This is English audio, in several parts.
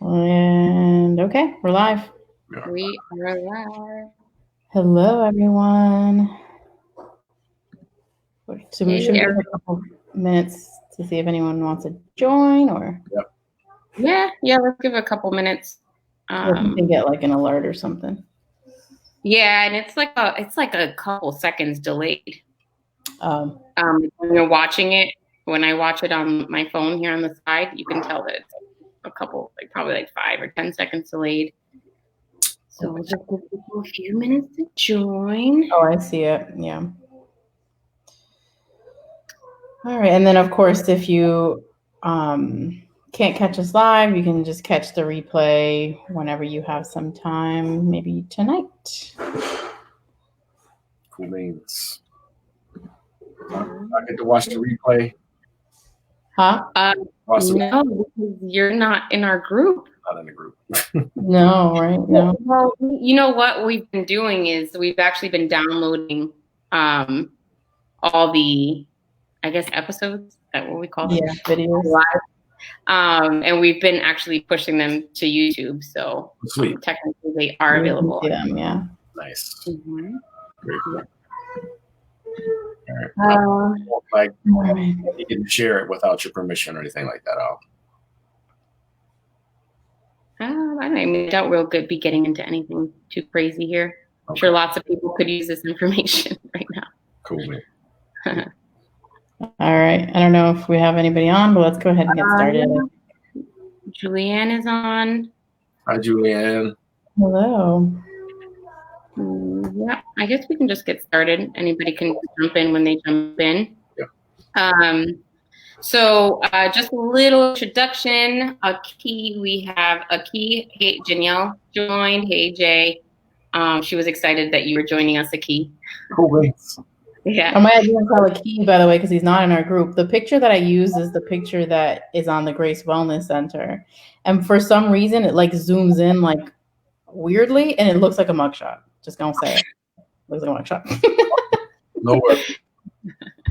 And okay, we're live. We are live. Hello, everyone. So we should give a couple minutes to see if anyone wants to join, or yeah. Let's give it a couple minutes. You can get like an alert or something. Yeah, and it's like a couple seconds delayed. When you're watching it, when I watch it on my phone here on the side, you can tell that it's a couple, like probably like 5 or 10 seconds delayed. So we'll just give people a few minutes to join. Oh, I see it. Yeah. All right, and then of course, if you can't catch us live, you can just catch the replay whenever you have some time, maybe tonight. Cool beans. I get to watch the replay. Huh? No, you're not in our group. Not in the group. No, right? No. Well, you know what we've been doing is we've actually been downloading all the, I guess, episodes. Is that what we call them? Yeah, videos. Live. And we've been actually pushing them to YouTube. So technically they are available. Them, yeah. Nice. Mm-hmm. Very cool. All right. You can share it without your permission or anything like that. I doubt we'll be getting into anything too crazy here. Okay. I'm sure lots of people could use this information right now. Cool, man. All right. I don't know if we have anybody on, but let's go ahead and get started. Julianne is on. Hi, Julianne. Hello. Yeah, I guess we can just get started. Anybody can jump in when they jump in. Yeah. So just a little introduction. Aki, we have Aki. Hey, Janelle joined. Hey, Jay. She was excited that you were joining us, Aki. Cool, thanks. Yeah. I might even call Aki, by the way, because he's not in our group. The picture that I use is the picture that is on the Grace Wellness Center. And for some reason, it like zooms in like weirdly, and it looks like a mugshot. Just gonna say it. Looks like a mugshot. No worries.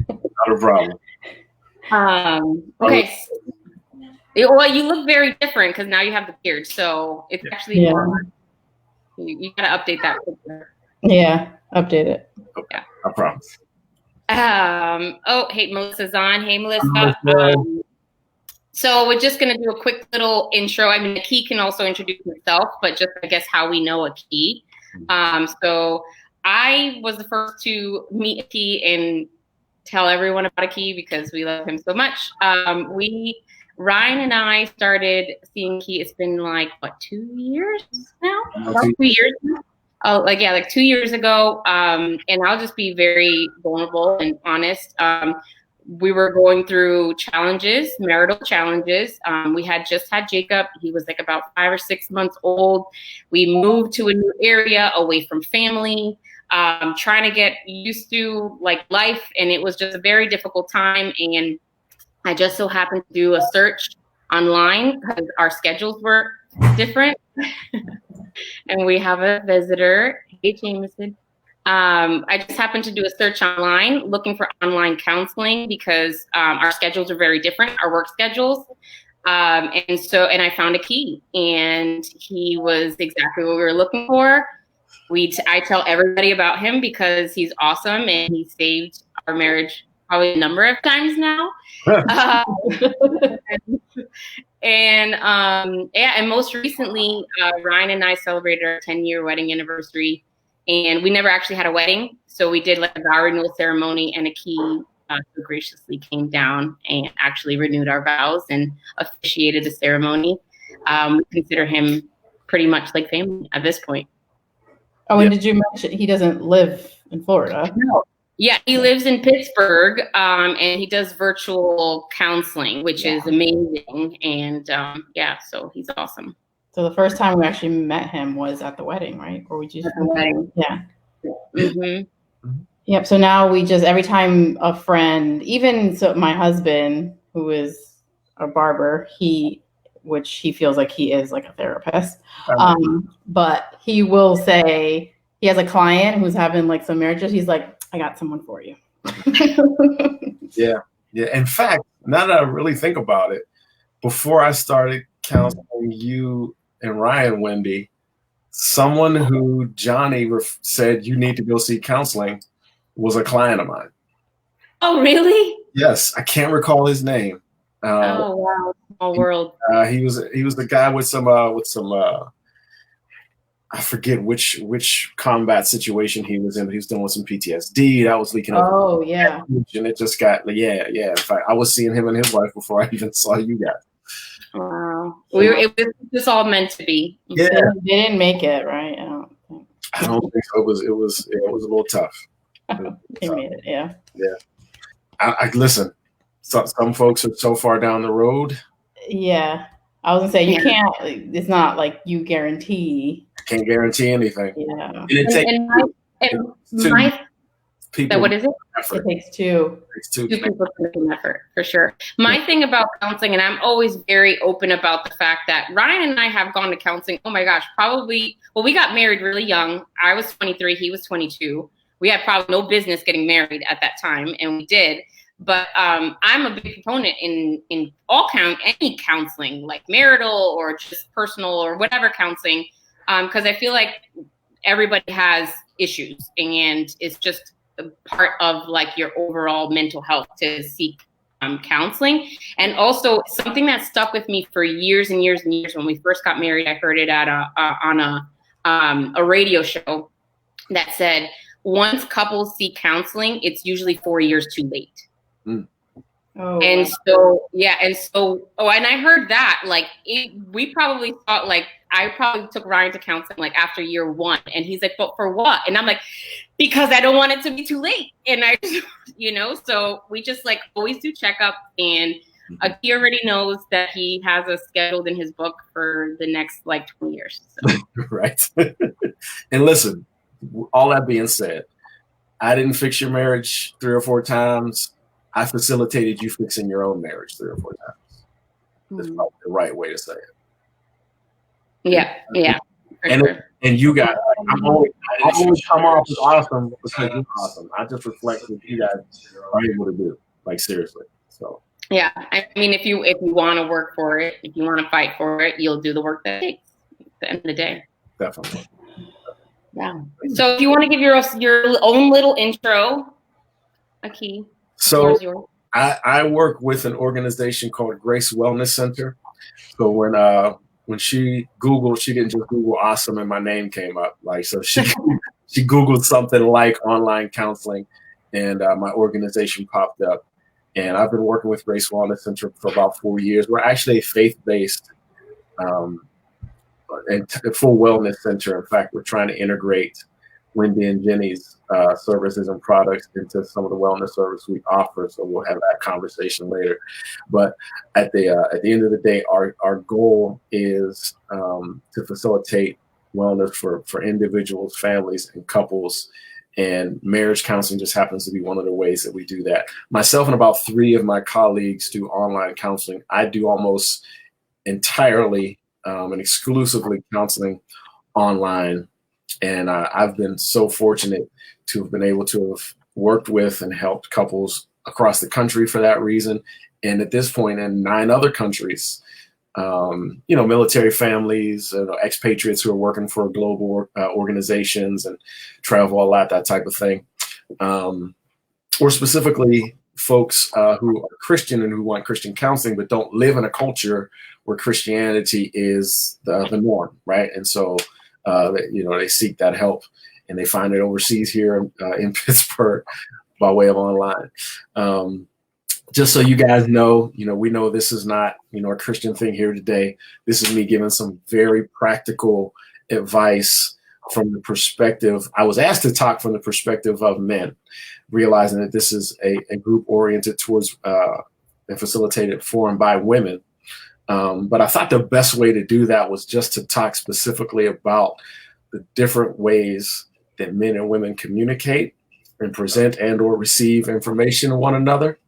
Not a problem. Okay. Well, you look very different because now you have the beard. So it's actually more, you gotta update that picture. Yeah, update it. Okay. I promise. Oh, hey, Melissa's on. Hey, Melissa. So we're just gonna do a quick little intro. I mean, Aki can also introduce himself, but just I guess how we know Aki. So I was the first to meet Aki and tell everyone about Aki because we love him so much. Ryan and I started seeing Aki. It's been like 2 years now? About 2 years now. Oh, like 2 years ago. And I'll just be very vulnerable and honest. We were going through challenges, marital challenges. We had just had Jacob. He was like about 5 or 6 months old. We moved to a new area away from family, trying to get used to like life. And it was just a very difficult time. And I just so happened to do a search online because our schedules were different. And we have a visitor. Hey, Jameson. I just happened to do a search online looking for online counseling because our schedules are very different, our work schedules. And I found Aki, and he was exactly what we were looking for. I tell everybody about him because he's awesome and he saved our marriage probably a number of times now. And most recently, Ryan and I celebrated our 10-year wedding anniversary, and we never actually had a wedding. So we did like a vow renewal ceremony, and Aki graciously came down and actually renewed our vows and officiated the ceremony. We consider him pretty much like family at this point. Oh, and did you mention he doesn't live in Florida? No. Yeah, he lives in Pittsburgh, and he does virtual counseling, which is amazing. And so he's awesome. So the first time we actually met him was at the wedding, right? Or we just at the wedding. Yeah. Mm-hmm. Yep. So now we just every time a friend, even so, my husband, who is a barber, which he feels like he is like a therapist, but he will say he has a client who's having like some marriages. He's like, I got someone for you. Yeah. In fact, now that I really think about it, before I started counseling you and Ryan, Wendy, someone who Johnny said you need to go see counseling was a client of mine. Oh, really? Yes, I can't recall his name. Oh wow, small world. He was the guy with some I forget which combat situation he was in. He was dealing with some PTSD that was leaking over. Oh yeah. And it just got yeah. In fact, I was seeing him and his wife before I even saw you guys. Wow, it was just all meant to be. Yeah, they didn't make it, right? I don't think so. It was a little tough. They made it, yeah. Yeah. I listen. Some folks are so far down the road. Yeah, I was gonna say you can't. It's not like you guarantee. Can't guarantee anything. Yeah. And it takes people. What is it? It takes two. Two people to make an effort, for sure. My thing about counseling, and I'm always very open about the fact that Ryan and I have gone to counseling. Oh my gosh, probably. Well, we got married really young. I was 23. He was 22. We had probably no business getting married at that time, and we did. But I'm a big proponent in any counseling, like marital or just personal or whatever counseling, because I feel like everybody has issues, and it's just a part of like your overall mental health to seek counseling. And also something that stuck with me for years and years and years. When we first got married, I heard it at on a radio show that said, once couples seek counseling, it's usually 4 years too late. Mm. Oh, and wow. And I heard that, like, we probably thought, like, I probably took Ryan to counseling like after year 1, and he's like, but for what? And I'm like, because I don't want it to be too late. And I just, so we just like always do checkups, and he already knows that he has us scheduled in his book for the next like 20 years. So. Right. And listen, all that being said, I didn't fix your marriage 3 or 4 times. I facilitated you fixing your own marriage 3 or 4 times. That's probably the right way to say it. Yeah. And you guys, I always come off as awesome because you're awesome. I just reflect what you guys are able to do. Like, seriously. So. Yeah, I mean, if you want to work for it, if you want to fight for it, you'll do the work that it takes at the end of the day. Definitely. Yeah. So if you want to give your own little intro, Aki. So I work with an organization called Grace Wellness Center. So when she Googled, she didn't just Google awesome and my name came up. Like, so she Googled something like online counseling, and my organization popped up. And I've been working with Grace Wellness Center for about 4 years. We're actually a faith-based and full wellness center. In fact, we're trying to integrate Wendy and Jenny's services and products into some of the wellness services we offer. So we'll have that conversation later. But at the end of the day, our goal is to facilitate wellness for individuals, families, and couples. And marriage counseling just happens to be one of the ways that we do that. Myself and about 3 of my colleagues do online counseling. I do almost entirely and exclusively counseling online. And I've been so fortunate to have been able to have worked with and helped couples across the country for that reason. And at this point, in 9 other countries, military families, expatriates who are working for global organizations and travel a lot, that type of thing. Or specifically folks who are Christian and who want Christian counseling, but don't live in a culture where Christianity is the norm, right? And so, they seek that help, and they find it overseas here in Pittsburgh by way of online. Just so you guys know, we know this is not, a Christian thing here today. This is me giving some very practical advice from the perspective. I was asked to talk from the perspective of men, realizing that this is a group oriented towards and facilitated for and by women. But I thought the best way to do that was just to talk specifically about the different ways that men and women communicate and present and or receive information to one another,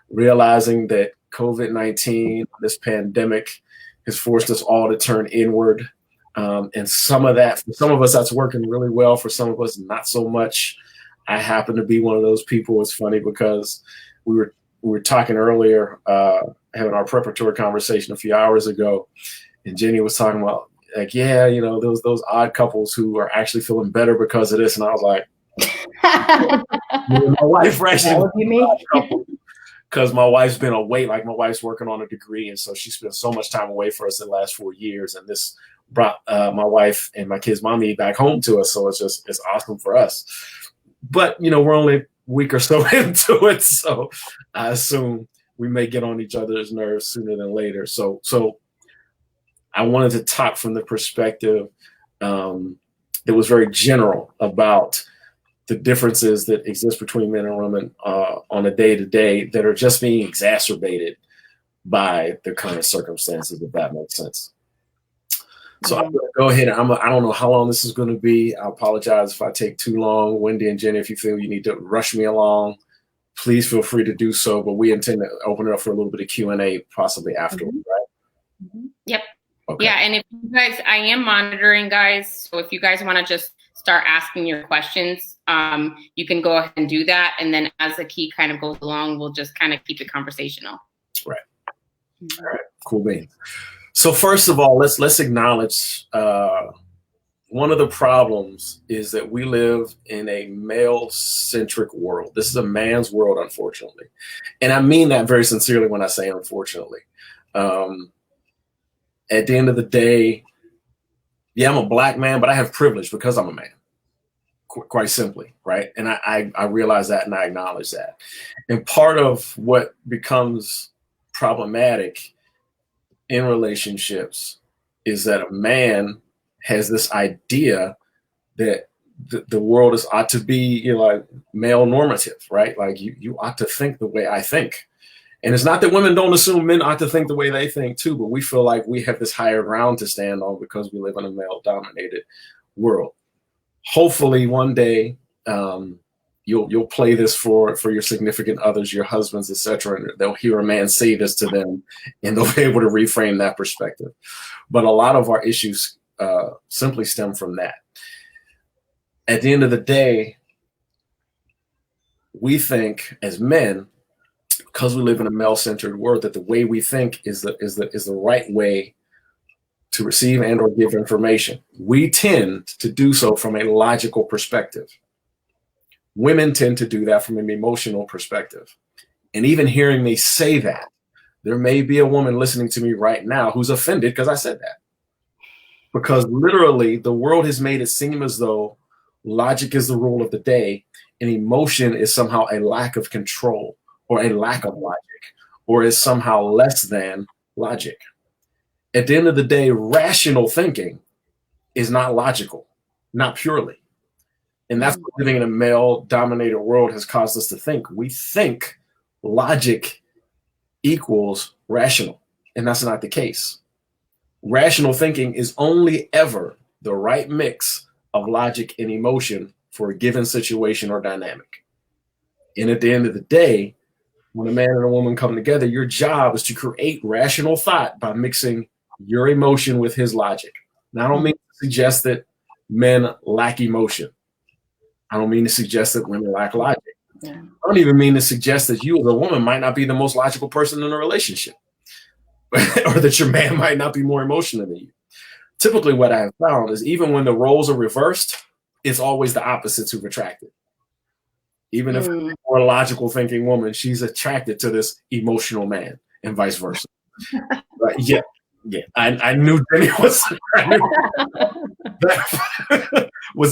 realizing that COVID-19, this pandemic, has forced us all to turn inward. And some of that, for some of us, that's working really well. For some of us, not so much. I happen to be one of those people. It's funny because we were talking earlier, having our preparatory conversation a few hours ago, And Jenny was talking about like, yeah, you know, those odd couples who are actually feeling better because of this. And I was like, my wife actually, because my wife's been away, like my wife's working on a degree. And so she spent so much time away for us the last 4 years. And this brought my wife and my kids' mommy back home to us. So it's awesome for us. But, you know, we're only a week or so into it. So I assume we may get on each other's nerves sooner than later. So I wanted to talk from the perspective that was very general about the differences that exist between men and women on a day-to-day that are just being exacerbated by the current circumstances, if that makes sense. So I'm going to go ahead and I don't know how long this is going to be. I apologize if I take too long. Wendy and Jenny, if you feel you need to rush me along, please feel free to do so. But we intend to open it up for a little bit of Q&A possibly afterwards, right? Yep. Okay. Yeah, and if you guys, I am monitoring, guys. So if you guys want to just start asking your questions, you can go ahead and do that. And then as the key kind of goes along, we'll just kind of keep it conversational. Right. All right. Cool beans. So first of all, let's acknowledge one of the problems is that we live in a male-centric world. This is a man's world, unfortunately. And I mean that very sincerely when I say unfortunately. At the end of the day, yeah, I'm a black man, but I have privilege because I'm a man, quite simply, right? And I realize that and I acknowledge that. And part of what becomes problematic in relationships is that a man has this idea that the world is ought to be, you know, like male normative, right? Like you ought to think the way I think. And it's not that women don't assume men ought to think the way they think too, but we feel like we have this higher ground to stand on because we live in a male-dominated world. Hopefully one day you'll play this for your significant others, your husbands, etc., and they'll hear a man say this to them, and they'll be able to reframe that perspective. But a lot of our issues simply stem from that. At the end of the day, we think as men, because we live in a male-centered world, that the way we think is the right way to receive and or give information. We tend to do so from a logical perspective. Women tend to do that from an emotional perspective. And even hearing me say that, there may be a woman listening to me right now who's offended because I said that. Because literally the world has made it seem as though logic is the rule of the day and emotion is somehow a lack of control or a lack of logic, or is somehow less than logic. At the end of the day, rational thinking is not logical, not purely. And that's what living in a male-dominated world has caused us to think. We think logic equals rational, and that's not the case. Rational thinking is only ever the right mix of logic and emotion for a given situation or dynamic. And at the end of the day, when a man and a woman come together, your job is to create rational thought by mixing your emotion with his logic. Now, I don't mean to suggest that men lack emotion. I don't mean to suggest that women lack logic. Yeah. I don't even mean to suggest that you as a woman might not be the most logical person in a relationship or that your man might not be more emotional than you. Typically what I have found is even when the roles are reversed, it's always the opposites who've attracted. Even if it's a more logical thinking woman, she's attracted to this emotional man and vice versa. But yeah. I knew Jenny was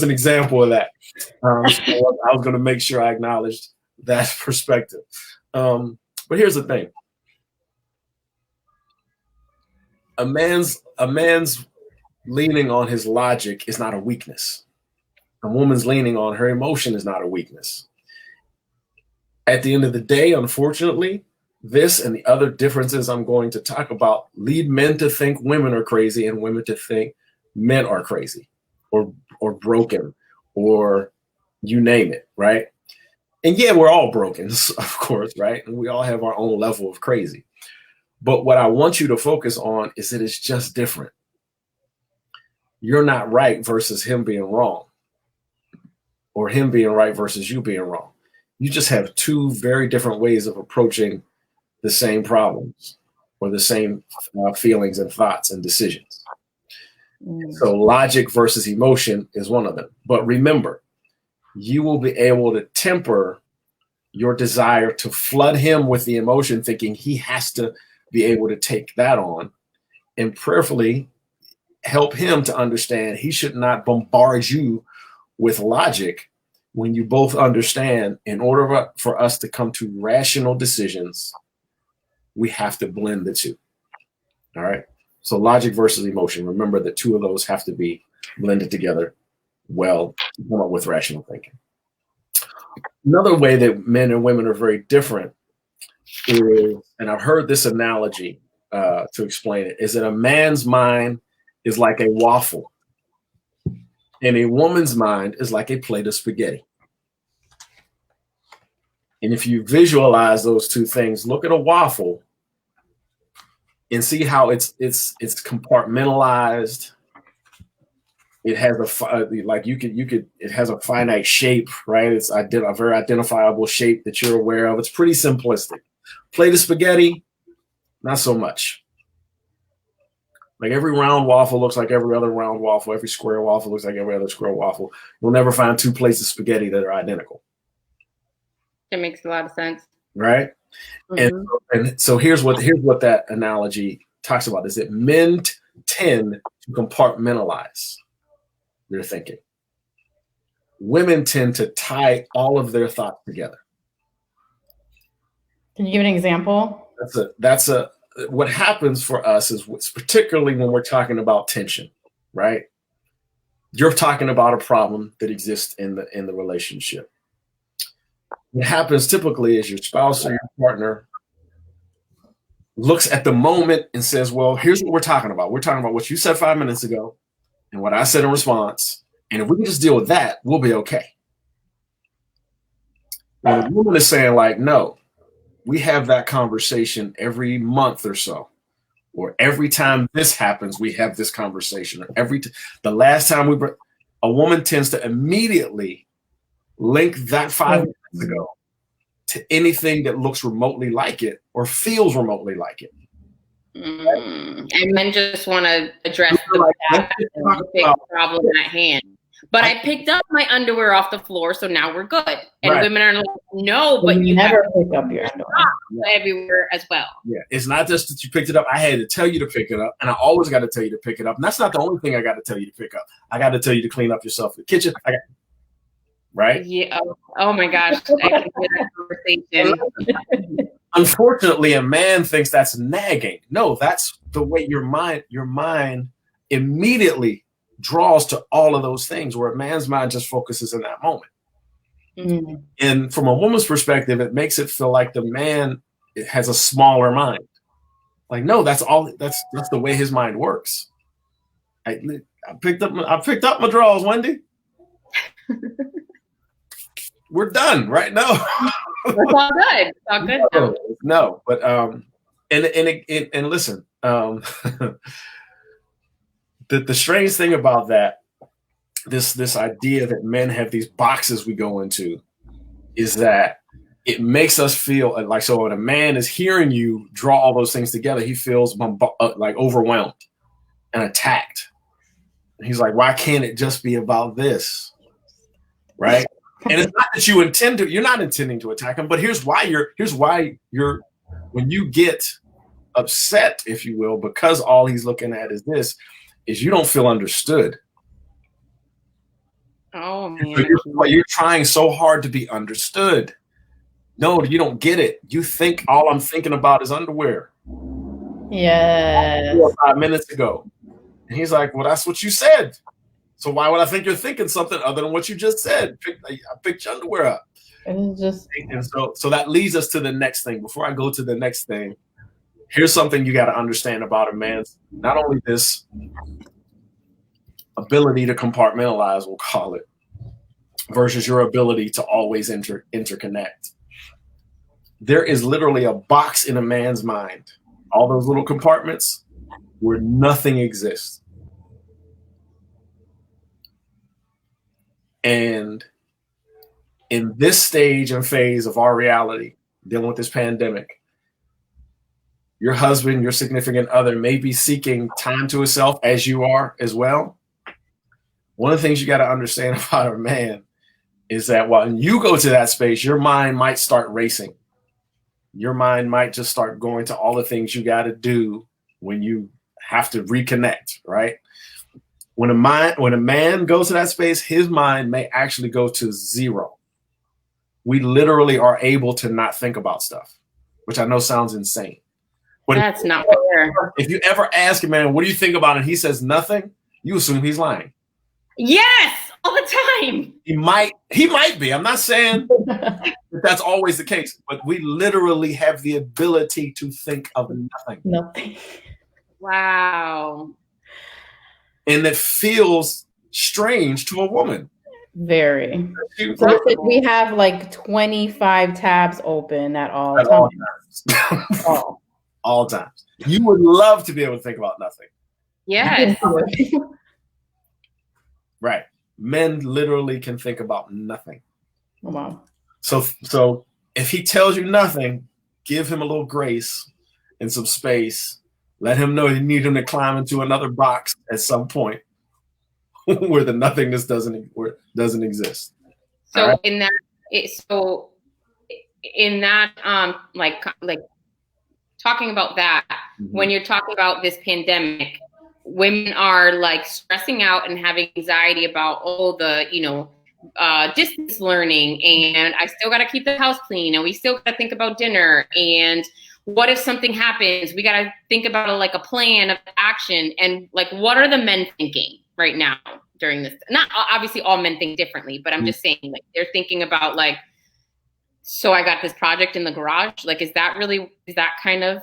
an example of that. So I was going to make sure I acknowledged that perspective. But here's the thing. A man's leaning on his logic is not a weakness. A woman's leaning on her emotion is not a weakness. At the end of the day, unfortunately, this and the other differences I'm going to talk about lead men to think women are crazy and women to think men are crazy or broken or you name it, right? And yeah, we're all broken, of course, right? And we all have our own level of crazy. But what I want you to focus on is that it's just different. You're not right versus him being wrong, or him being right versus you being wrong. You just have two very different ways of approaching the same problems or or the same feelings and thoughts and decisions. So logic versus emotion is one of them. But remember, you will be able to temper your desire to flood him with the emotion, thinking he has to be able to take that on, and prayerfully help him to understand he should not bombard you with logic when you both understand in order for us to come to rational decisions, we have to blend the two. All right. So logic versus emotion. Remember that two of those have to be blended together well to come up with rational thinking. Another way that men and women are very different is, and I've heard this analogy to explain it, is that a man's mind is like a waffle and a woman's mind is like a plate of spaghetti. And if you visualize those two things, look at a waffle and see how it's compartmentalized. It has it has a finite shape, right? It's a very identifiable shape that you're aware of. It's pretty simplistic. Plate of spaghetti, not so much. Like every round waffle looks like every other round waffle. Every square waffle looks like every other square waffle. You'll never find two plates of spaghetti that are identical. That makes a lot of sense. Right? Mm-hmm. And so here's what that analogy talks about is that men tend to compartmentalize their thinking. Women tend to tie all of their thoughts together. Can you give an example? What happens for us is particularly when we're talking about tension, right? You're talking about a problem that exists in the relationship. What happens typically is your spouse or your partner looks at the moment and says, well, here's what we're talking about. We're talking about what you said 5 minutes ago and what I said in response. And if we can just deal with that, we'll be okay. When a woman is saying like, no, we have that conversation every month or so, or every time this happens, we have this conversation. Or the last time a woman tends to immediately link that 5 minutes ago to anything that looks remotely like it or feels remotely like it. And men just want to address the big problem at hand. But I picked up my underwear off the floor, so now we're good. And women are like, no, but you never pick up your underwear everywhere as well. Yeah, it's not just that you picked it up. I had to tell you to pick it up, and I always got to tell you to pick it up. And that's not the only thing I got to tell you to pick up. I got to tell you to clean up yourself in the kitchen. Right? Yeah. Oh my gosh. I can hear that conversation. Unfortunately, a man thinks that's nagging. No, that's the way your mind immediately draws to all of those things, where a man's mind just focuses in that moment. Mm-hmm. And from a woman's perspective, it makes it feel like the man has a smaller mind. Like, no, that's the way his mind works. I picked up my drawers, Wendy. We're done right now. It's all good. It's all good. No, but and listen, the strange thing about that, this idea that men have these boxes we go into, is that it makes us feel like, so when a man is hearing you draw all those things together, he feels like overwhelmed and attacked. And he's like, why can't it just be about this? Right? And it's not that you're not intending to attack him, but here's why you're when you get upset, if you will, because all he's looking at is this, is you don't feel understood. Oh man. So you're trying so hard to be understood. No, you don't get it. You think all I'm thinking about is underwear. Yeah. 4 or 5 minutes ago. And he's like, well, that's what you said. So why would I think you're thinking something other than what you just said? I picked your underwear up. And so that leads us to the next thing. Before I go to the next thing, here's something you got to understand about a man's, not only this ability to compartmentalize, we'll call it, versus your ability to always interconnect. There is literally a box in a man's mind, all those little compartments where nothing exists. And in this stage and phase of our reality, dealing with this pandemic, your husband, your significant other may be seeking time to himself as you are as well. One of the things you got to understand about a man is that when you go to that space, your mind might start racing. Your mind might just start going to all the things you got to do when you have to reconnect, right? When a man goes to that space, his mind may actually go to zero. We literally are able to not think about stuff, which I know sounds insane. But that's not fair. If you ever ask a man, what do you think about it? And he says nothing, you assume he's lying. Yes, all the time. He might be. I'm not saying that that's always the case, but we literally have the ability to think of nothing. Nothing. Wow. And it feels strange to a woman. Very. So we have like 25 tabs open at all times. All times. You would love to be able to think about nothing. Yes. Right. Men literally can think about nothing. Oh, wow. So if he tells you nothing, give him a little grace and some space. Let him know you need him to climb into another box at some point where the nothingness doesn't exist. So right? in that like talking about that, when you're talking about this pandemic, women are like stressing out and having anxiety about all the, distance learning, and I still got to keep the house clean, and we still got to think about dinner, and what if something happens? We got to think about a plan of action. And like, what are the men thinking right now during this? Not obviously all men think differently, but I'm just saying, like, they're thinking about like, so I got this project in the garage. Like, is that kind of?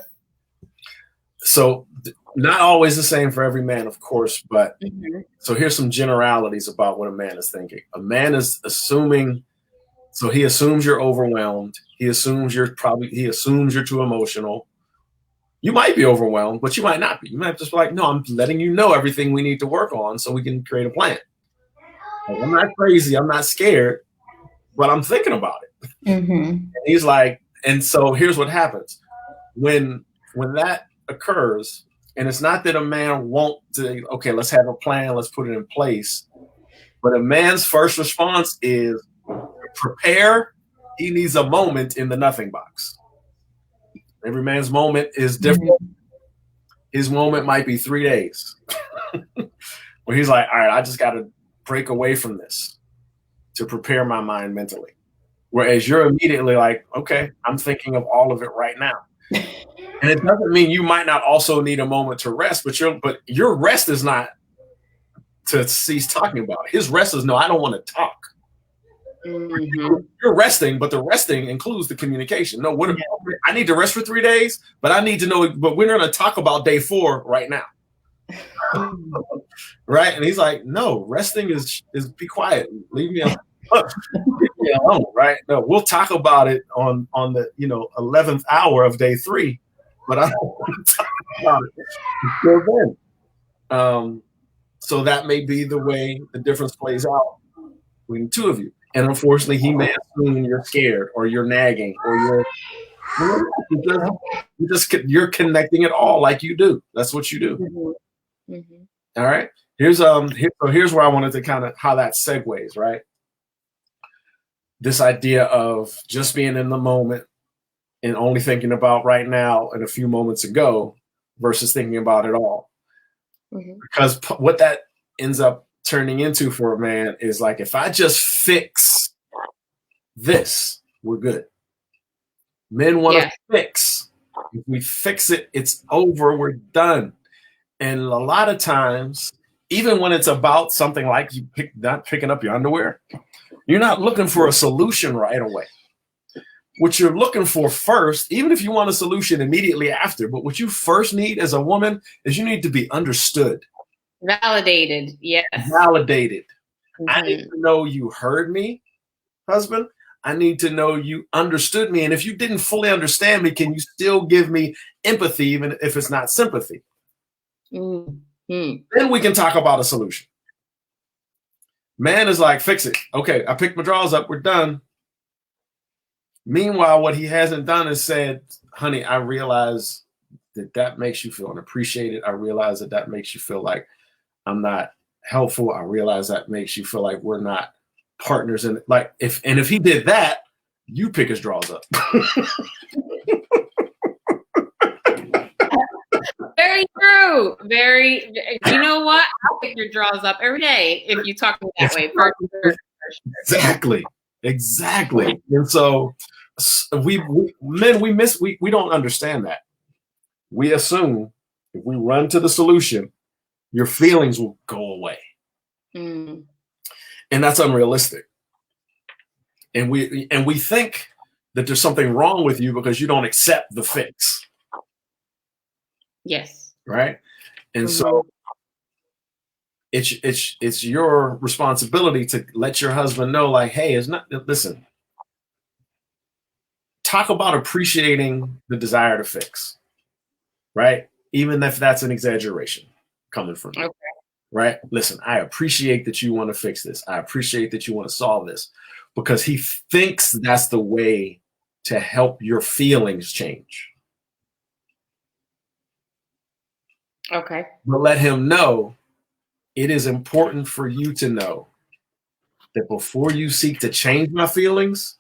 So not always the same for every man, of course, but so here's some generalities about what a man is thinking. A man is assuming, so he assumes you're overwhelmed. He assumes you're too emotional. You might be overwhelmed, but you might not be. You might just be like, no, I'm letting you know everything we need to work on so we can create a plan. Like, I'm not crazy. I'm not scared, but I'm thinking about it. And he's like, and so here's what happens. When that occurs, and it's not that a man won't say, okay, let's have a plan, let's put it in place. But a man's first response is prepare. He needs a moment in the nothing box. Every man's moment is different. His moment might be 3 days where he's like, all right, I just got to break away from this to prepare my mind mentally. Whereas you're immediately like, okay, I'm thinking of all of it right now. And it doesn't mean you might not also need a moment to rest, but your rest is not to cease talking about it. His rest is, no, I don't want to talk. You're resting, but the resting includes the communication. No, I need to rest for 3 days, but I need to know, but we're going to talk about day 4 right now. Right? And he's like, no, resting is be quiet. Leave me alone. Leave me alone, right? No, we'll talk about it on the 11th hour of day 3, but I don't want to talk about it until then. So that may be the way the difference plays out between the two of you. And unfortunately, he may assume you're scared or you're nagging or you're connecting it all like you do. That's what you do. All right. Here's where I wanted to kind of how that segues, right? This idea of just being in the moment and only thinking about right now and a few moments ago versus thinking about it all. Because what that ends up turning into for a man is like, if I just fix this, we're good. Men want to fix. If we fix it, it's over, we're done. And a lot of times, even when it's about something like not picking up your underwear, you're not looking for a solution right away. What you're looking for first, even if you want a solution immediately after, but what you first need as a woman is you need to be understood. Validated, yes. Validated. I need to know you heard me, husband. I need to know you understood me. And if you didn't fully understand me, can you still give me empathy, even if it's not sympathy? Then we can talk about a solution. Man is like, fix it. Okay, I picked my drawers up. We're done. Meanwhile, what he hasn't done is said, honey, I realize that makes you feel unappreciated. I realize that makes you feel like I'm not helpful. I realize that makes you feel like we're not partners. And like, if he did that, you pick his drawers up. Very true. You know what? I'll pick your drawers up every day if you talk to me that way. Exactly. And so we don't understand that. We assume if we run to the solution, your feelings will go away. And that's unrealistic. And we think that there's something wrong with you because you don't accept the fix. Yes. Right. And so it's your responsibility to let your husband know, like, hey, listen, talk about appreciating the desire to fix. Right. Even if that's an exaggeration coming from you. Okay. Right. Listen, I appreciate that you want to fix this. I appreciate that you want to solve this, because he thinks that's the way to help your feelings change. Okay. But let him know it is important for you to know that before you seek to change my feelings,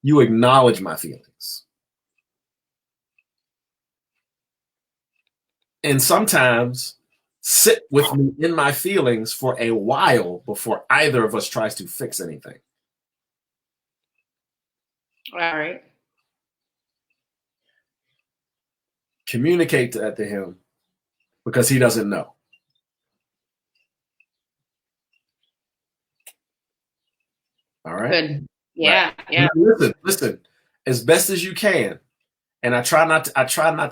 you acknowledge my feelings. And sometimes sit with me in my feelings for a while before either of us tries to fix anything. All right. Communicate that to him, because he doesn't know. All right. Good. Yeah. Right. Yeah. Listen, as best as you can. And I try not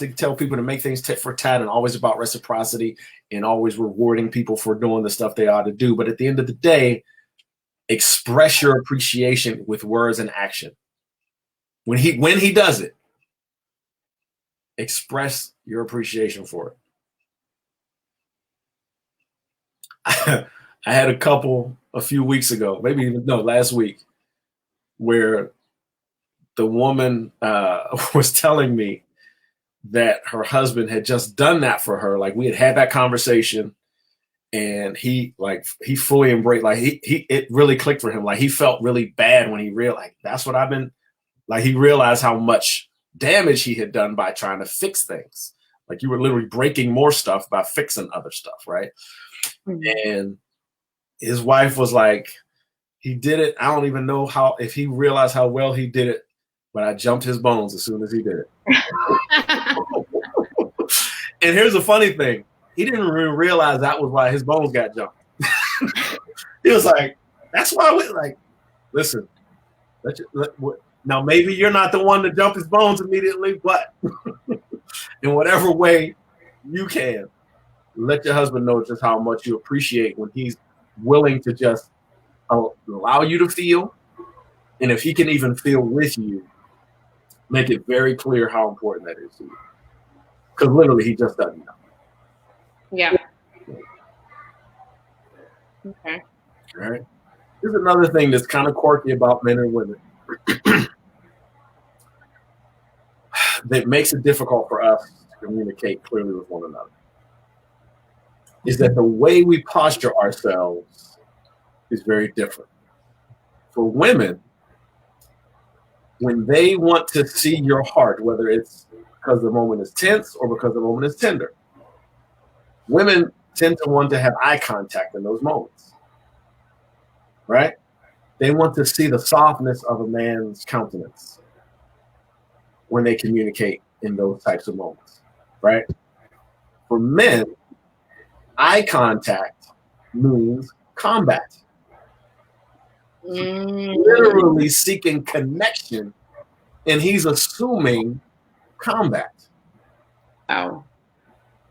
to tell people to make things tit for tat and always about reciprocity and always rewarding people for doing the stuff they ought to do. But at the end of the day, express your appreciation with words and action. When he does it, express your appreciation for it. I had a couple a few weeks ago, last week, where the woman was telling me that her husband had just done that for her. Like, we had that conversation, and he fully embraced, like it really clicked for him. Like, he felt really bad when he realized, like, that's what I've been, like, he realized how much damage he had done by trying to fix things. Like, you were literally breaking more stuff by fixing other stuff, right? Mm-hmm. And his wife was like, he did it. I don't even know if he realized how well he did it, but I jumped his bones as soon as he did it. And here's the funny thing. He didn't even realize that was why his bones got jumped. He was like, that's why listen, now maybe you're not the one to jump his bones immediately, but in whatever way you can, let your husband know just how much you appreciate when he's willing to just allow you to feel. And if he can even feel with you, make it very clear how important that is to you. Because literally, he just doesn't know. Yeah. Okay. All right. Here's another thing that's kind of quirky about men and women that makes it difficult for us to communicate clearly with one another, is that the way we posture ourselves is very different. For women, when they want to see your heart, whether it's because the moment is tense or because the moment is tender, women tend to want to have eye contact in those moments, right? They want to see the softness of a man's countenance when they communicate in those types of moments, right? For men, eye contact means combat. Literally seeking connection, and he's assuming combat. Wow.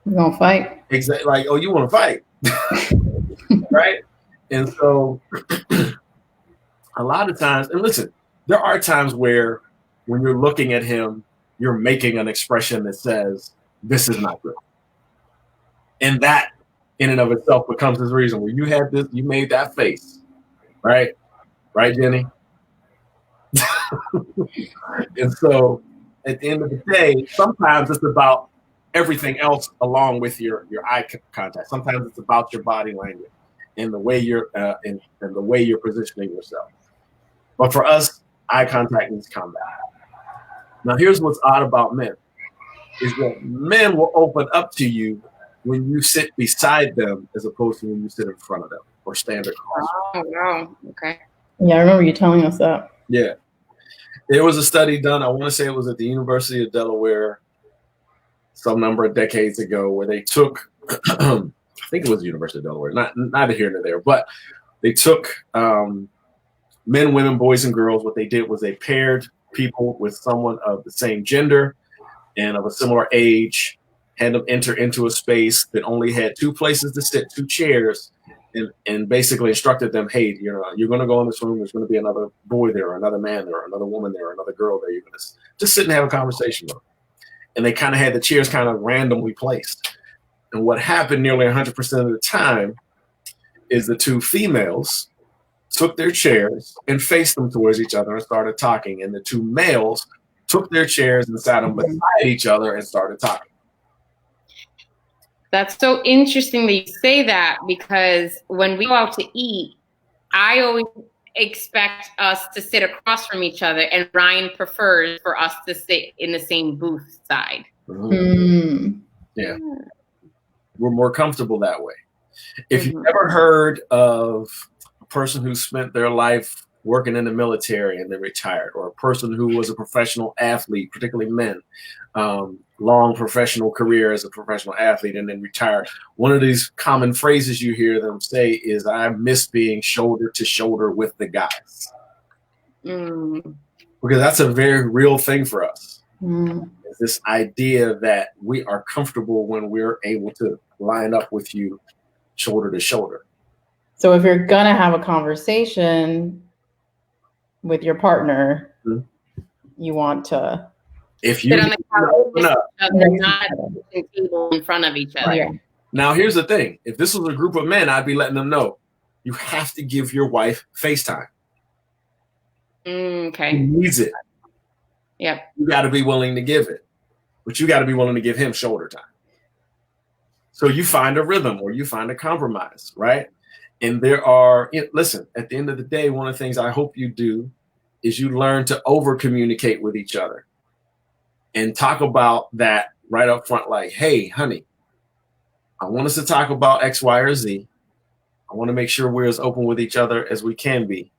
You gonna fight? Exactly. Like, oh, you want to fight, right? And so, a lot of times, and listen, there are times where, when you're looking at him, you're making an expression that says, "This is not good," and that, in and of itself, becomes his reason. Where you had this, you made that face, right? Right, Jenny? And so, at the end of the day, sometimes it's about everything else along with your eye contact. Sometimes it's about your body language and the way you're and the way you're positioning yourself. But for us, eye contact needs combat. Now, here's what's odd about men is that men will open up to you when you sit beside them as opposed to when you sit in front of them or stand across. Oh, wow. Okay. Yeah, I remember you telling us that. Yeah. There was a study done, I want to say it was at the University of Delaware some number of decades ago, where they took, I think it was the University of Delaware, neither here nor there, but they took men, women, boys, and girls. What they did was they paired people with someone of the same gender and of a similar age, had them enter into a space that only had two places to sit, two chairs, and basically instructed them, hey, you're going to go in this room. There's going to be another boy there, or another man there, or another woman there, or another girl there. You're going to just sit and have a conversation with them. And they kind of had the chairs kind of randomly placed. And what happened nearly 100% of the time is the two females took their chairs and faced them towards each other and started talking. And the two males took their chairs and sat them beside each other and started talking. That's so interesting that you say that, because when we go out to eat, I always expect us to sit across from each other, and Ryan prefers for us to sit in the same booth side. Mm. Yeah. We're more comfortable that way. If you've ever heard of a person who spent their life working in the military and then retired, or a person who was a professional athlete, particularly men, long professional career as a professional athlete and then retired, one of these common phrases you hear them say is, I miss being shoulder to shoulder with the guys. Because that's a very real thing for us. It's this idea that we are comfortable when we're able to line up with you shoulder to shoulder. So if you're going to have a conversation with your partner, you want to if you sit on the couch, not at the table in front of each other. Right. Now, here's the thing. If this was a group of men, I'd be letting them know you have to give your wife FaceTime. Okay. He needs it. Yep. You got to be willing to give it, but you got to be willing to give him shoulder time. So you find a rhythm or you find a compromise, right? And listen, at the end of the day, one of the things I hope you do is you learn to over communicate with each other and talk about that right up front. Like, hey, honey, I want us to talk about X, Y, or Z. I want to make sure we're as open with each other as we can be.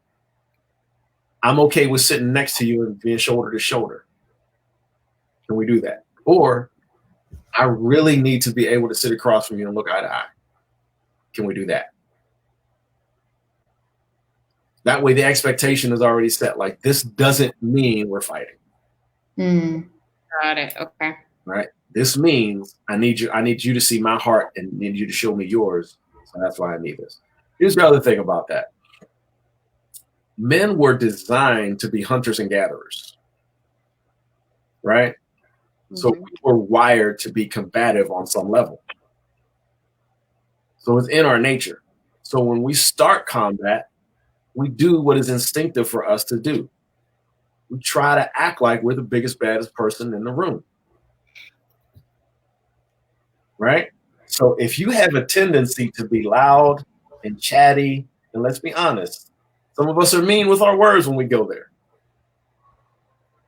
I'm okay with sitting next to you and being shoulder to shoulder. Can we do that? Or I really need to be able to sit across from you and look eye to eye. Can we do that? That way the expectation is already set. Like, this doesn't mean we're fighting. Got it. Okay. Right? This means I need you to see my heart and need you to show me yours. So that's why I need this. Here's the other thing about that. Men were designed to be hunters and gatherers. Right? So we were wired to be combative on some level. So it's in our nature. So when we start combat, we do what is instinctive for us to do. We try to act like we're the biggest, baddest person in the room. Right? So if you have a tendency to be loud and chatty, and let's be honest, some of us are mean with our words when we go there.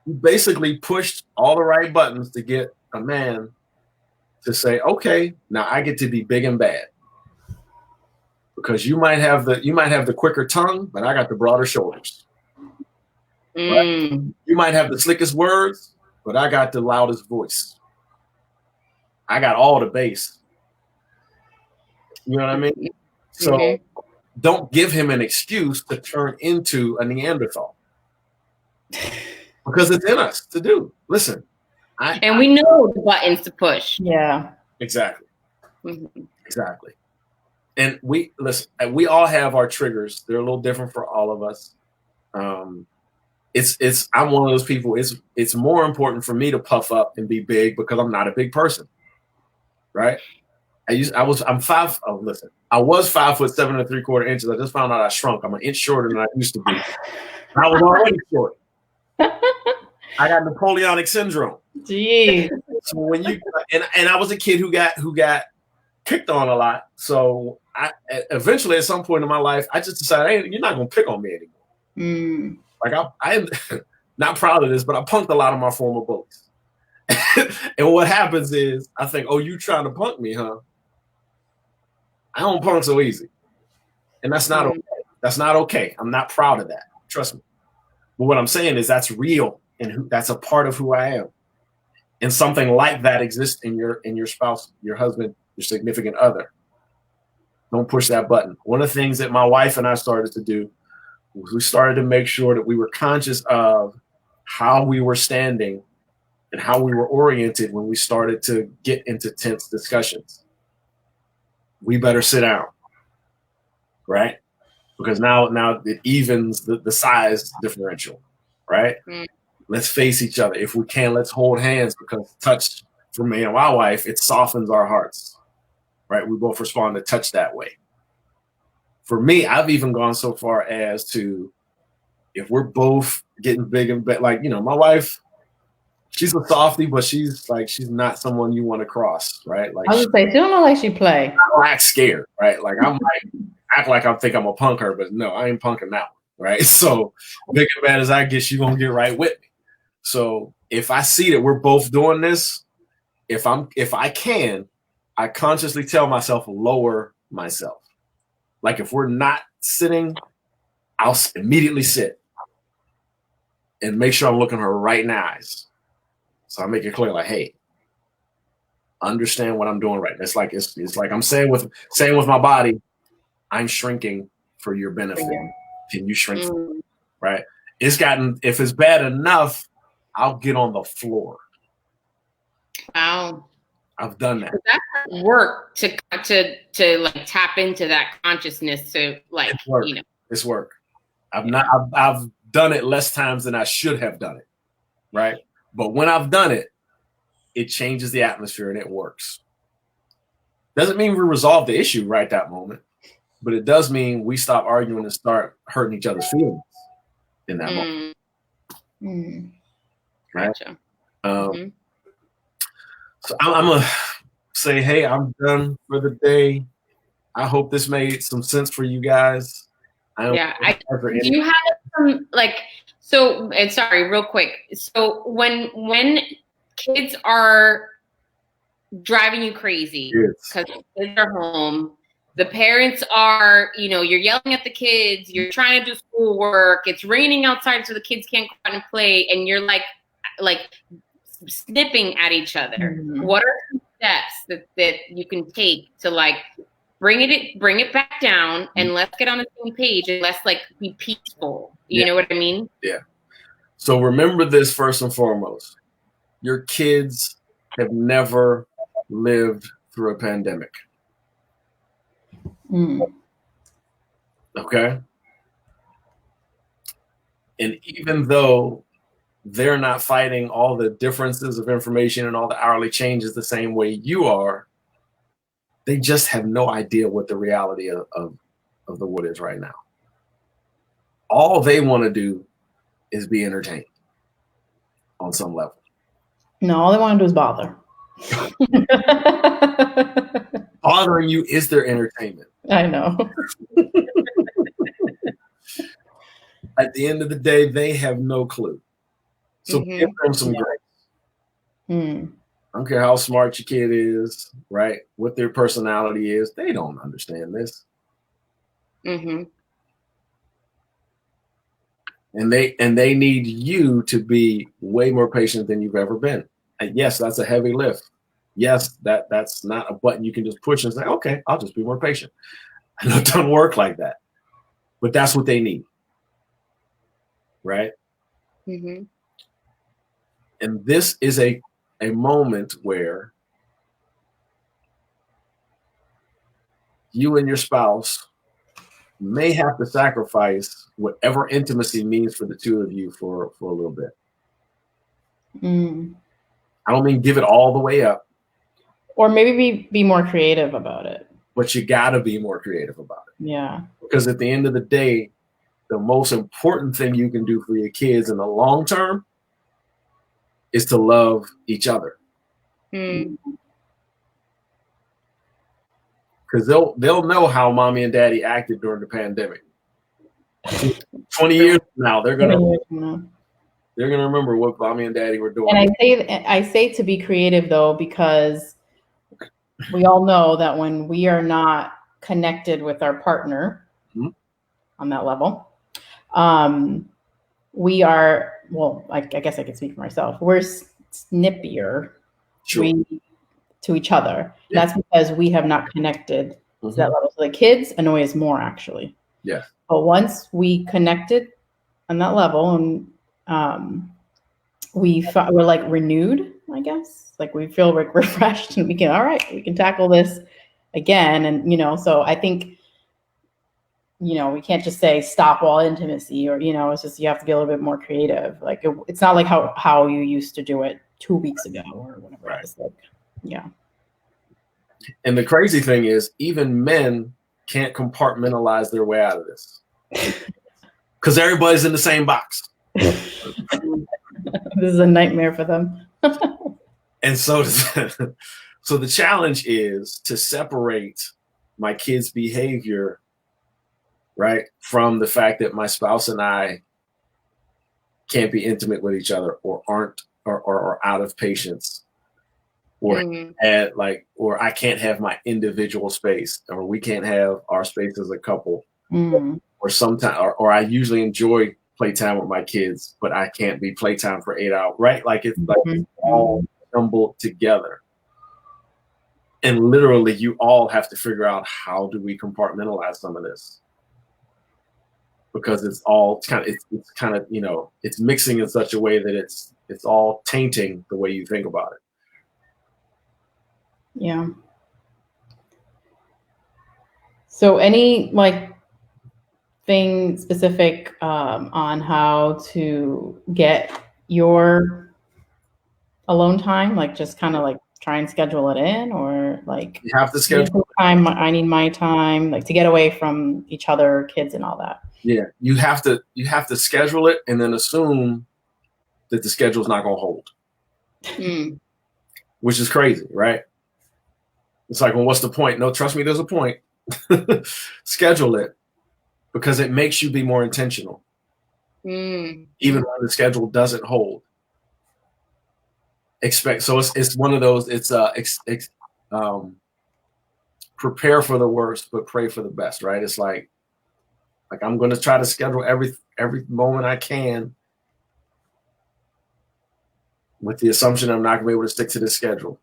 You basically pushed all the right buttons to get a man to say, okay, now I get to be big and bad. Because you might have the quicker tongue, but I got the broader shoulders. Right? You might have the slickest words, but I got the loudest voice. I got all the bass. You know what I mean? So don't give him an excuse to turn into a Neanderthal. Because it's in us to do. Listen. We know the buttons to push. Yeah. Exactly. Exactly. And we all have our triggers. They're a little different for all of us. I'm one of those people. It's more important for me to puff up and be big because I'm not a big person. Right? I was 5'7" and 3/4 inches. I just found out I shrunk. I'm an inch shorter than I used to be. I was already short. I got Napoleonic syndrome. Jeez. So when you and I was a kid who got picked on a lot. So I eventually at some point in my life, I just decided, hey, you're not gonna pick on me anymore. Like I'm not proud of this, but I punked a lot of my former bullies. And what happens is I think, oh, you trying to punk me, huh? I don't punk so easy. And that's not okay. That's not okay. I'm not proud of that. Trust me. But what I'm saying is that's real and that's a part of who I am. And something like that exists in your spouse, your husband, your significant other. Don't push that button. One of the things that my wife and I started to do was we started to make sure that we were conscious of how we were standing and how we were oriented when we started to get into tense discussions. We better sit down, right? Because now it evens the size differential, right? Let's face each other. If we can, let's hold hands, because touch for me and my wife, it softens our hearts, right? We both respond to touch that way. For me, I've even gone so far as to, if we're both getting big and big, like, my wife, she's a softie, but she's not someone you want to cross, right? Like, I was say, she don't know like she play. I act scared, right? Like I might act like I think I'm a punker, but no, I ain't punking that one, right? So big and bad as I get, she's gonna get right with me. So if I see that we're both doing this, if I can, I consciously tell myself, lower myself. Like if we're not sitting, I'll immediately sit and make sure I'm looking her right in the eyes. So I make it clear, like, hey, understand what I'm doing right now. It's like I'm saying with my body, I'm shrinking for your benefit. Can you shrink for me? Right? If it's bad enough, I'll get on the floor. Wow. I've done that. That's work to like tap into that consciousness to like, It's work. I've done it less times than I should have done it. Right? But when I've done it, it changes the atmosphere and it works. Doesn't mean we resolve the issue right that moment, but it does mean we stop arguing and start hurting each other's feelings in that moment. Right? Gotcha. So I'm going to say, hey, I'm done for the day. I hope this made some sense for you guys. Do you have some so, and sorry, real quick. So when kids are driving you crazy because kids are home, the parents are, you're yelling at the kids, you're trying to do schoolwork, it's raining outside so the kids can't go out and play, and you're like snipping at each other. What are some steps that you can take to bring it back down and let's get on the same page and let's be peaceful? You know what I mean? Yeah. So remember this first and foremost. Your kids have never lived through a pandemic. Okay? And even though they're not fighting all the differences of information and all the hourly changes the same way you are, they just have no idea what the reality of the wood is right now. All they want to do is be entertained on some level. No, all they want to do is bother. Bothering you is their entertainment. I know. At the end of the day, they have no clue. So give them some grace. I don't care how smart your kid is, right? What their personality is. They don't understand this. And they need you to be way more patient than you've ever been. And yes, that's a heavy lift. Yes, that's not a button you can just push and say, okay, I'll just be more patient. I know it doesn't work like that. But that's what they need. Right? And this is a moment where you and your spouse may have to sacrifice whatever intimacy means for the two of you for a little bit. I don't mean give it all the way up. Or maybe be more creative about it. But you got to be more creative about it. Yeah. Because at the end of the day, the most important thing you can do for your kids in the long term is to love each other. Because they'll know how mommy and daddy acted during the pandemic. 20 years from now, they're gonna remember what mommy and daddy were doing. And I say to be creative though, because we all know that when we are not connected with our partner on that level, we are, well, I guess I can speak for myself. We're snippier to each other. Yeah. That's because we have not connected to that level. So the kids annoy us more, actually. Yeah. But once we connected on that level, and we're like renewed, I guess. Like we feel like refreshed, and we can tackle this again. And so I think we can't just say stop all intimacy, or it's just you have to be a little bit more creative. Like it's not like how you used to do it 2 weeks ago or whatever. Right. It's like, yeah. And the crazy thing is, even men can't compartmentalize their way out of this because everybody's in the same box. This is a nightmare for them. And so the challenge is to separate my kids' behavior, right, from the fact that my spouse and I can't be intimate with each other, or aren't, or out of patience, or or I can't have my individual space, or we can't have our space as a couple, or sometimes, or I usually enjoy playtime with my kids, but I can't be playtime for 8 hours, right? Like it's all jumbled together. And literally, you all have to figure out, how do we compartmentalize some of this? Because it's kind of it's mixing in such a way that it's all tainting the way you think about it. Yeah. So any thing specific on how to get your alone time, just kind of try and schedule it in, or you have to schedule time. I need my time, to get away from each other, kids and all that. Yeah, you have to schedule it, and then assume that the schedule is not going to hold, which is crazy, right? It's like, well, what's the point? No, trust me, there's a point. Schedule it, because it makes you be more intentional, even when the schedule doesn't hold. So it's one of those. It's prepare for the worst, but pray for the best, right? It's like I'm going to try to schedule every moment I can, with the assumption I'm not going to be able to stick to the schedule.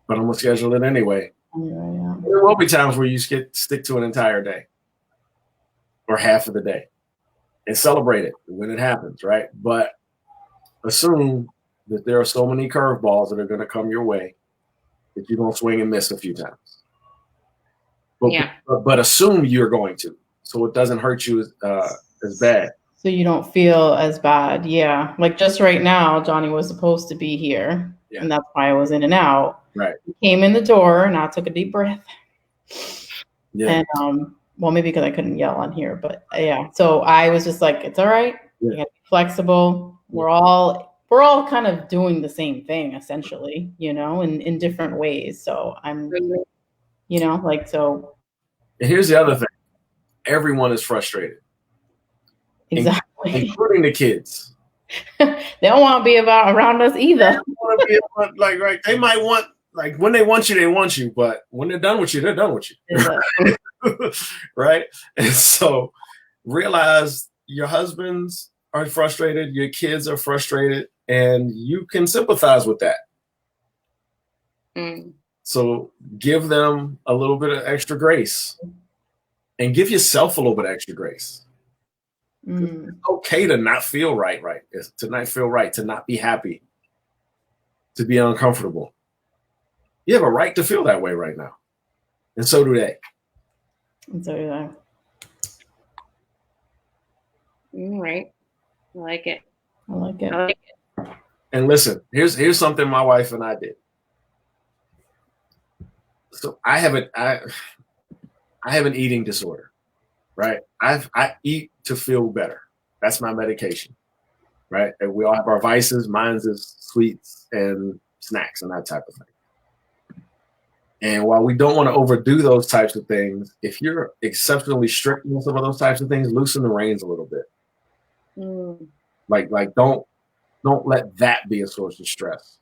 But I'm going to schedule it anyway. Yeah. There will be times where you stick to an entire day or half of the day, and celebrate it when it happens, right? But assume that there are so many curveballs that are going to come your way that you're going to swing and miss a few times. But assume you're going to, so it doesn't hurt you as bad. So you don't feel as bad. Yeah. Just right now, Johnny was supposed to be here, and that's why I was in and out. Right. He came in the door, and I took a deep breath. Yeah. And well, maybe because I couldn't yell on here, but yeah. So I was just like, it's all right. You gotta be flexible. We're all kind of doing the same thing, essentially, in different ways. So I'm, so. And here's the other thing. Everyone is frustrated. Exactly. Including the kids. They don't want to be around us either. They don't want to be right. They might want, when they want you, they want you. But when they're done with you, they're done with you. Exactly. Right? And so realize your husbands are frustrated, your kids are frustrated, and you can sympathize with that. So give them a little bit of extra grace, and give yourself a little bit of extra grace. It's okay to not feel right. It's to not feel right, to not be happy, to be uncomfortable. You have a right to feel that way right now. And so do they. And so do I. All right. I like it. And listen, here's something my wife and I did. So I have an eating disorder, right? I eat to feel better. That's my medication. right? And we all have our vices. Mine's is sweets and snacks and that type of thing. And while we don't want to overdo those types of things, if you're exceptionally strict with some of those types of things, loosen the reins a little bit. Like don't let that be a source of stress.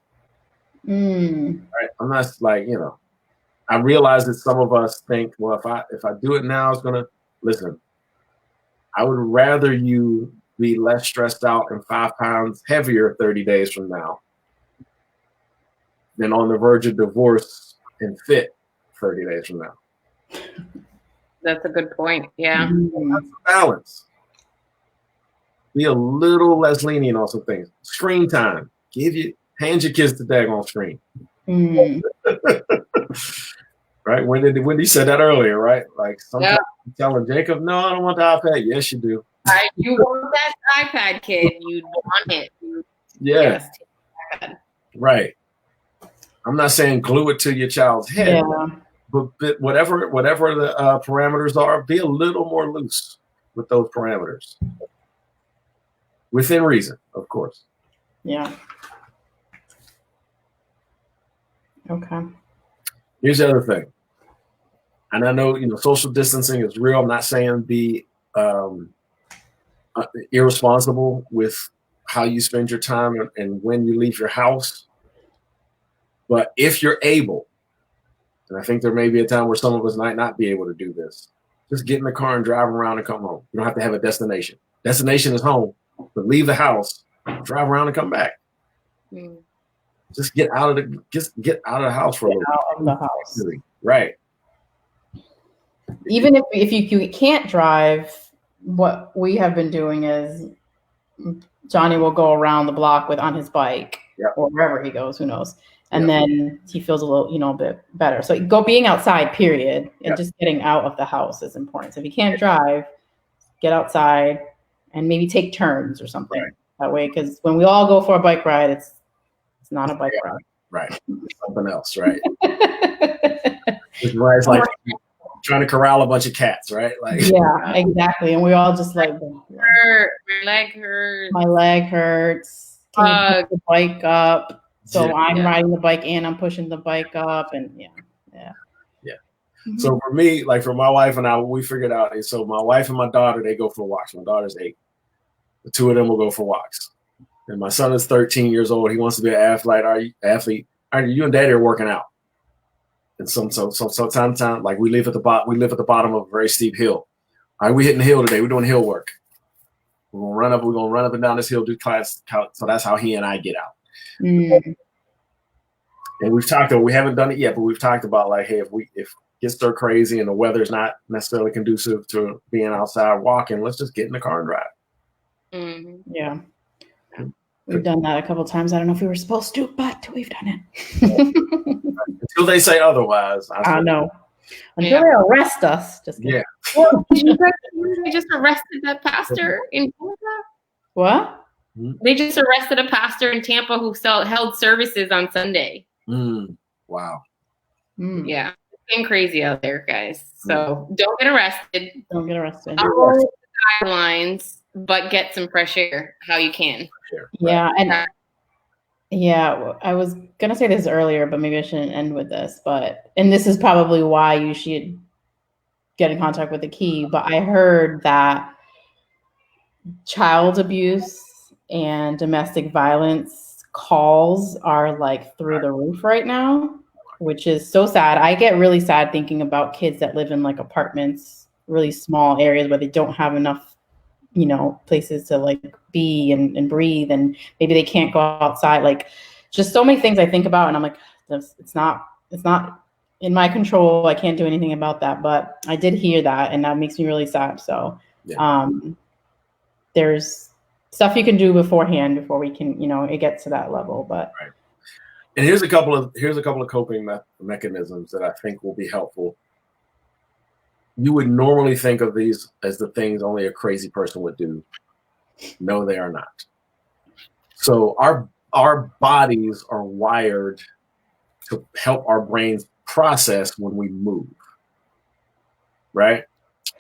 Right? I'm not like, I realize that some of us think, well, if I do it now, it's gonna listen. I would rather you be less stressed out and 5 pounds heavier 30 days from now than on the verge of divorce and fit 30 days from now. That's a good point. Yeah. That's a balance. Be a little less lenient on some things. Screen time. Hand your kids the daggone screen. Right? Wendy said that earlier, right? Like sometimes telling Jacob, no, I don't want the iPad. Yes, you do. You want that iPad, kid. You want it. Yeah. Right. I'm not saying glue it to your child's head, but whatever the parameters are, be a little more loose with those parameters. Within reason, of course. Yeah. Okay. Here's the other thing. And I know, social distancing is real. I'm not saying be irresponsible with how you spend your time and when you leave your house. But if you're able, and I think there may be a time where some of us might not be able to do this, just get in the car and drive around and come home. You don't have to have a destination. Destination is home, but leave the house, drive around and come back. Just get out of the house for a little bit. Out of the house. Right. Even if you can't drive, what we have been doing is Johnny will go around the block on his bike or wherever he goes, who knows. And then he feels a little, a bit better. So being outside, period, and just getting out of the house is important. So if you can't drive, get outside and maybe take turns or something that way. Because when we all go for a bike ride, it's not a bike ride. Right. It's something else, right? It's like trying to corral a bunch of cats, right? Like exactly. And we all just like, my leg hurts. My leg hurts. Can you pick the bike up? So I'm riding the bike and I'm pushing the bike up, and So for me, like for my wife and I, we figured out. So my wife and my daughter, they go for walks. My daughter's 8. The two of them will go for walks. And my son is 13 years old. He wants to be an athlete. You and Daddy are working out. And so time to time, like we live at the bottom of a very steep hill. All right, we hitting the hill today. We're doing hill work. We're gonna run up and down this hill, do class. So that's how he and I get out. And we haven't done it yet, but we've talked about like, hey, if it gets stir crazy and the weather's not necessarily conducive to being outside walking, let's just get in the car and drive. Yeah. We've done that a couple of times. I don't know if we were supposed to, but we've done it. Until they say otherwise. I know. Until they arrest us. Just kidding. Well, they just arrested that pastor in Tampa. What? They just arrested a pastor in Tampa who held services on Sunday. Wow. Yeah. It's getting crazy out there, guys. So don't get arrested. Don't get arrested. Follow the guidelines, but get some fresh air how you can. Yeah. And I was going to say this earlier, but maybe I shouldn't end with this. And this is probably why you should get in contact with the key. But I heard that child abuse and domestic violence calls are like through the roof right now, which is so sad. I get really sad thinking about kids that live in like apartments, really small areas where they don't have enough, places to like be and breathe, and maybe they can't go outside. Like just so many things I think about, and I'm like, it's not in my control. I can't do anything about that, but I did hear that, and that makes me really sad. So there's stuff you can do beforehand before we can, it gets to that level. But and here's a couple of coping mechanisms that I think will be helpful. You would normally think of these as the things only a crazy person would do. No, they are not. So our bodies are wired to help our brains process when we move. Right?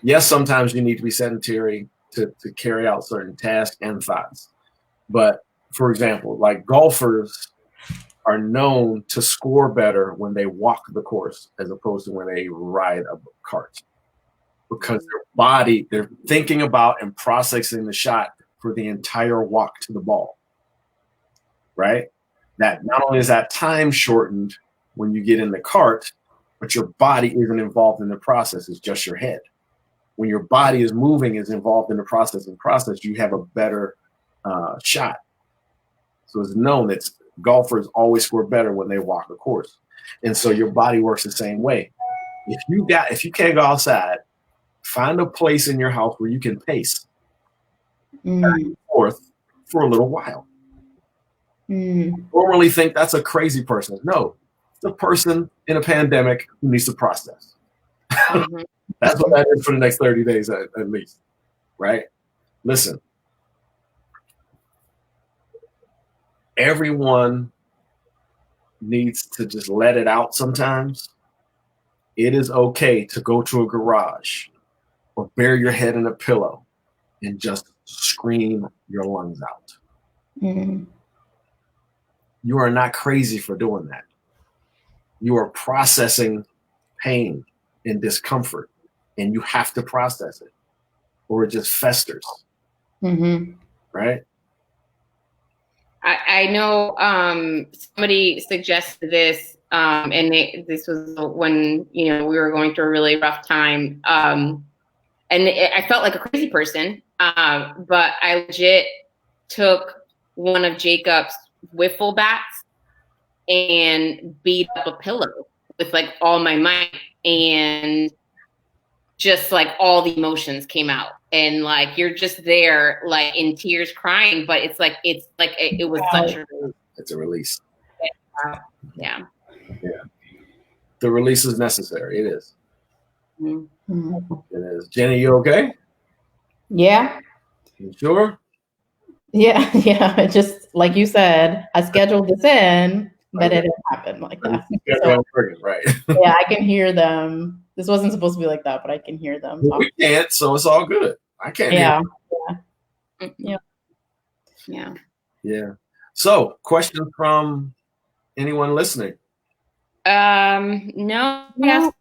Yes, sometimes you need to be sedentary to carry out certain tasks and thoughts. But for example, like golfers are known to score better when they walk the course as opposed to when they ride a cart, because their body, they're thinking about and processing the shot for the entire walk to the ball, right? That not only is that time shortened when you get in the cart, but your body isn't involved in the process. It's just your head. When your body is moving, is involved in the process, you have a better shot. So it's known that golfers always score better when they walk a course. And so your body works the same way. If you can't go outside, find a place in your house where you can pace back and forth for a little while. Normally think that's a crazy person. No, it's a person in a pandemic who needs to process. That's what that is for the next 30 days at least, right? Listen, everyone needs to just let it out sometimes. It is okay to go to a garage or bury your head in a pillow and just scream your lungs out. You are not crazy for doing that. You are processing pain and discomfort, and you have to process it or it just festers. Right? I know somebody suggested this, and this was when we were going through a really rough time, and I felt like a crazy person, but I legit took one of Jacob's wiffle bats and beat up a pillow with like all my might, and just like all the emotions came out, and like you're just there like in tears crying, but it was such a release. It's a release. Yeah. The release is necessary. It is. It is. Jenny, you okay? Yeah. You sure? Yeah. Just like you said, I scheduled this in, but it didn't happen like that. So, right. Yeah, I can hear them. This wasn't supposed to be like that, but I can hear them. Well, we can't, so it's all good. I can't hear. Yeah. So, questions from anyone listening? No. Yes.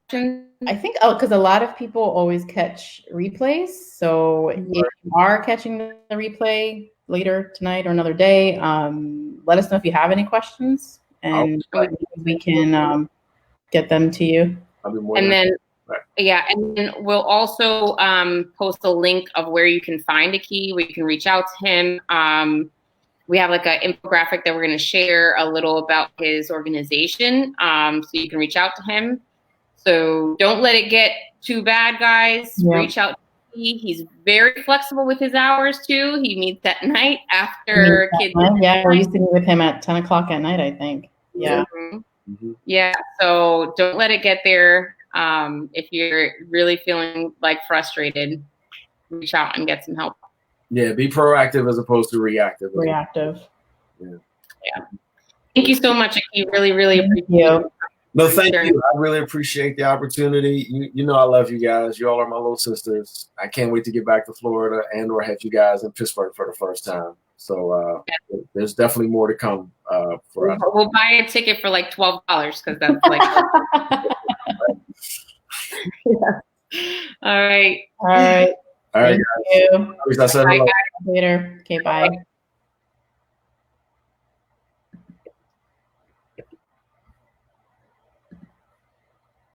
I think because a lot of people always catch replays. So if you are catching the replay later tonight or another day, let us know if you have any questions, and we can get them to you. And then we'll also post a link of where you can find Aki, where you can reach out to him. We have like an infographic that we're going to share a little about his organization, so you can reach out to him. So don't let it get too bad, guys. Yeah. Reach out to Aki. He's very flexible with his hours too. He meets at night after kids. Yeah, we used to meet with him at 10 o'clock at night, I think. Yeah. Yeah. So don't let it get there. If you're really feeling like frustrated, reach out and get some help. Yeah, be proactive as opposed to reactive. Yeah. Thank you so much, Aki. Really, really appreciate you. No, thank you. I really appreciate the opportunity. You know I love you guys. You all are my little sisters. I can't wait to get back to Florida and/or have you guys in Pittsburgh for the first time. So there's definitely more to come for us. We'll buy a ticket for like $12 because that's like. All right. All right. All right, Thank guys. you. Bye, guys. Later. Okay, bye.